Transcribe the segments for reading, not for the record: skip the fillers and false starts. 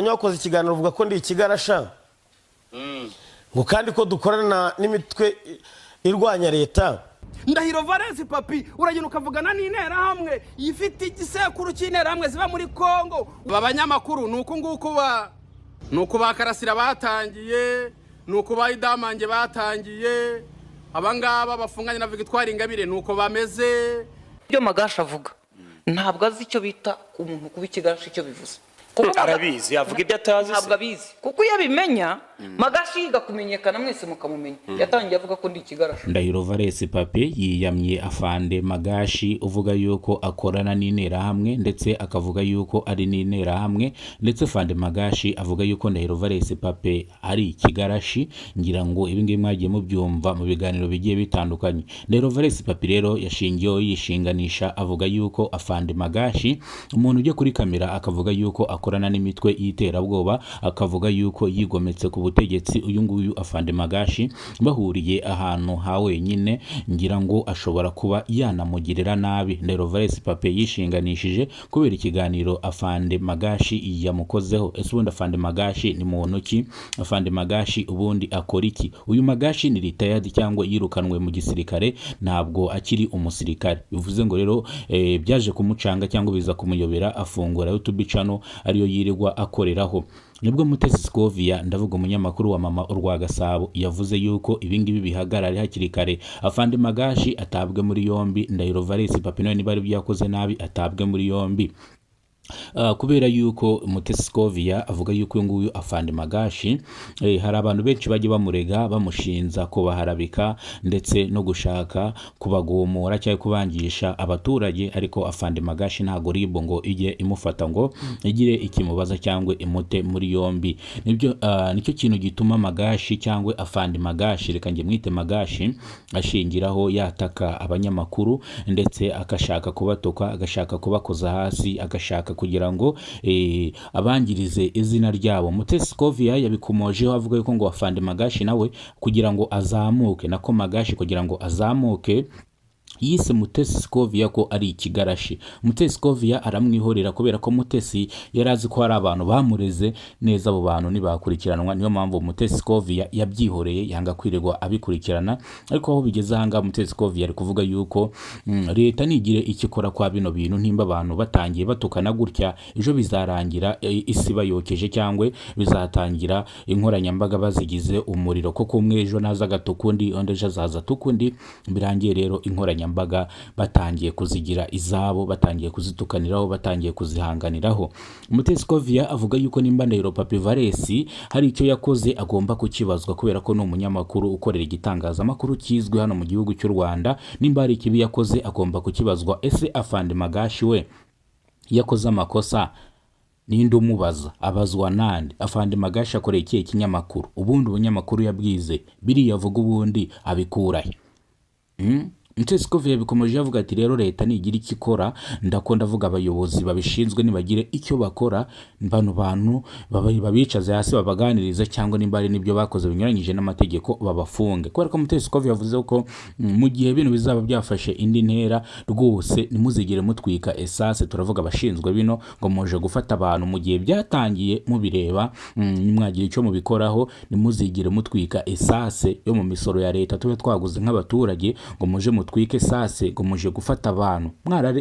Nyakoze ikiganiro uvuga ko ndi ikigarasha ngo kandi ko dukorana n'imitwe irwanya leta. Ndahiro Valence papi uragenda ukavugana n'intera hamwe yifite igisekuru cy'intera hamwe ziba muri Kongo. Abanyamakuru nuko bakarasira batangiye, nuko bayidamange batangiye, abangaba bafunganye na Victoire Ingabire nuko bameze. Ibyo Magasha avuga ntabwo azi icyo bita umuntu kuba ikigarasha icyo bivuze. Arabizi yavuga ibyo atazi ntabwo abizi kuko iyo abimenya Magashi yiga kumenyekana mwese mukamumenya. Yatangiye avuga ko ndi ikigarasha. Ndahiro Valence Pape yiyamye afande Magashi uvuga yuko akorana n'intera hamwe ndetse akavuga yuko ari n'intera hamwe, ndetse fande Magashi avuga yuko Ndahiro Valence Pape ari ikigarashi. Ngira ngo ibi ngibi mwagiye mubyumva mu biganiro bigiye bitandukanye. Ndahiro Valence Pape rero yashingiyeho yishinganisha avuga yuko afande Magashi umuntu ujye kuri kamera akavuga yuko akorana n'imitwe y'iterabwoba, akavuga yuko yigometse ku butegetsi. Uyu nguyu afande Magashi bahuriye ahantu ha wenyine, ngira ngo ashobora kuba yanamugirira nabi. Ndahiro Valence Pape yishinganishije kubera ikiganiro afande Magashi yamukozeho. Ese ubundi afande Magashi ni muntu ki? Afande Magashi ubundi akora iki? Uyu Magashi ni retired cyangwa yirukanwe mu gisirikare, ntabwo akiri umusirikare. Bivuze ngo rero byaje kumucanga cyangwa biza kumuyobera, afungura YouTube channel ariyo yirirwa akoreraho. Nibwo Mutesi Scovia, ndavuga umunyamakuru wa Mama Urwa Gasabo, yavuze yuko ibingibi bihagarare hakiri kare, afande Magashi atabwe muri yombi, Ndahiro Valence Pape nawe niba ari byakoze nabi atabwe muri yombi. Kubera yuko Mutesi Scovia avuga yuko nguyu afande Magashi hari abantu benshi bagiye bamurega bamushinza ko baharabika ndetse no gushaka kubagomora cyangwa kubangisha abaturage, ariko afande Magashi ntago ribo ngo ije imufata ngo igire ikimubaza cyangwa imute muri yombi. Nicyo kintu gituma Magashi cyangwa afande Magashi, reka nge mwite Magashi, ashingiraho yataka abanyamakuru ndetse akashaka kubatoka, agashaka kubakoza hasi, agashaka kugira ngo abangirize izina ryabo. Mutesi Scovia yabikomojeho avuga yuko ngo afande Magashi nawe kugira ngo azamuke, nako Magashi kugira ngo azamuke yise Mutesi Scovia ko ari ikigarashi. Mutesi Scovia aramwihorera kubera ko Mutesi yarazi ko hari abantu bamureze neza, abo bantu ntibakurikiranwa. Niyo mpamvu Mutesi Scovia yabyihoreye yanga kwirirwa abikurikirana. Ariko aho bigeze hanga Mutesi Scovia ari kuvuga yuko leta nigire ikikora kwa bino bintu, ntimba abantu batangiye batukana gutya ejo bizarangira isi bayokeje cyangwa bizatangira inkoranyambaga bazigize umuriro. Koko umwe ejo naza gatukundi onde jazaza tukundi, birangiye rero inkoranyambaga batangiye kuzigira izabo, batangiye kuzitukaniraho, batangiye kuzihanganiraho. Mutesi Scovia avuga yuko nimba Ndahiro Pape Valence hari icyo yakoze agomba kukibazwa, kubera ko ni umunyamakuru ukorera igitangazamakuru kizwi hano mu gihugu cy'u Rwanda. Nimba hari ikibi yakoze agomba kukibazwa. Ese afande Magashi we yakoze amakosa ninde umubaza? Abazwa nande? Afande Magashi akoreye ikihe kinyamakuru? Ubundi ubunyamakuru yabwize biri yavuga ubundi abikurahe? Mutesi Scovia bikomeje avuga ati rero leta nigira ikikora, ndakunda avuga abayobozi babishinzwe nibagire icyo bakora, bano bantu babicaze hasi babaganiriza, cyangwa nimba ari nibyo bakoze binyuranyije n'amategeko babafunge. Kubera ko Mutesi Scovia yavuze ko mu gihe bino bizaba byafashe indi ntera rwose nimuzigire mutwika esase, turavuga abashinzwe bino ngo muje gufata abantu mu gihe byatangiye mubireba, nimwagira icyo mubikoraho, nimuzigire mutwika esase yo mu misoro ya leta tube twaguze nk'abaturage, ngo muje twike sase ngo muje gufata abantu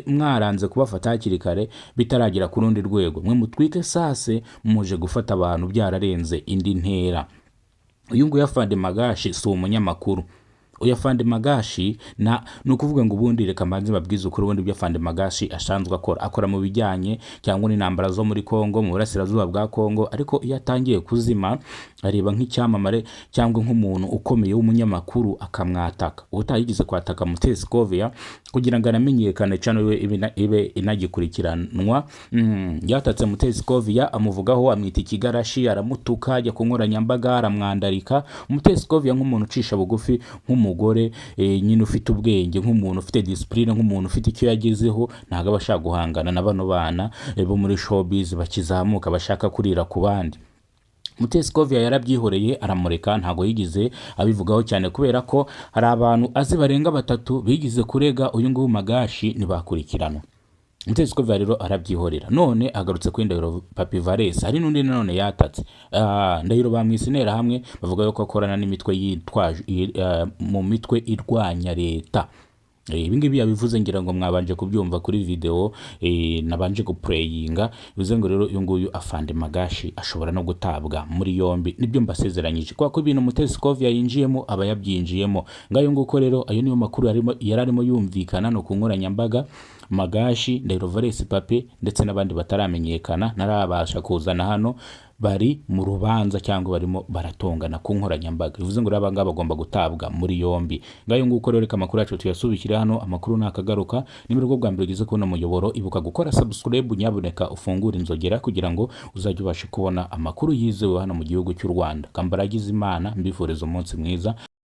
mwaranze kubafata hakiri kare bitaragira ku rundi rwego, mwe mutwike sase muje gufata abantu byararenze indi ntera. Uyu nguyu afande Magashi si umunyamakuru. Uyu afande Magashi nukuvuga ngo ubundi reka mbanze babwize ukuri ubundi byo afande Magashi asanzwe akora mu bijyanye cyangwa n'intambara zo muri Kongo, mu burasirazuba bwa Kongo. Ariko iyo atangiye kuzima areba nk'icyamamare cyangwa nk'umuntu ukomeye w'umunyamakuru akamwataka. Utayigize kwataka Mutesi Scovia kugira ngo anamenyekane cyane we ibe inagikurikiranwa. Yatatse Mutesi Scovia amuvugaho, amwita ikigarashi, aramutuka, ajya ku nkoranyambaga aramwandarika. Mutesi Scovia nk'umuntu ucisha bugufi, nk'umugore nyine ufite ubwenge, nk'umuntu ufite discipline, nk'umuntu ufite icyo yagezeho, ntago abashaka guhangana na bano bana bo muri showbiz bakizamuka bashaka kurira ku bandi. Mutesi Scovia yarabyihoreye aramureka, ntago yigize abivugaho cyane kubera ko hari abantu azi barenga batatu bigize kurega uyu nguyu Magashi ntibakurikiranwa. Mutesi Skovia rero arabyihorera, none agarutse kuri Ndahiro Papi Valens. Hari n'undi nanone yatatse Ndahiro bamwise interahamwe, bavuga yuko akorana n'imitwe yitwaje mu mitwe irwanya leta. Ibi ngibi yabivuze, ngira ngo mwabanje kubyumva kuri video nabanje guplayinga. Bivuze ngo rero uyu nguyu Afande Magashi ashobora no gutabwa muri yombi, nibyo mbasezeranyije, kwa ko ibintu Mutesi Skovia yinjiyemo aba yabyinjiyemo. Ngayo nguko rero ayo niyo makuru yararimo yumvikana no ku nkoranyambaga. Magashi, Ndahiro Valens Papi ndetse n'abandi bataramenyekana narabasha kuzana hano, bari mu rubanza cyangwa barimo baratongana ku nkoranyambaga. Bivuze ngo raba ngaba bagomba gutabwa muri yombi. Ngayo nguko rero reka amakuru yacu tuyasubikira hano. Amakuru nakagaruka nimero bwo bwa mbere ugize kubona muyoboro, ibuka gukora subscribe, nyabuneka ufungura inzogera kugira ngo uzajye ubashe kubona amakuru yizewe hano mu gihugu cy'u Rwanda. Kambaragize Imana mbifuriza umunsi mwiza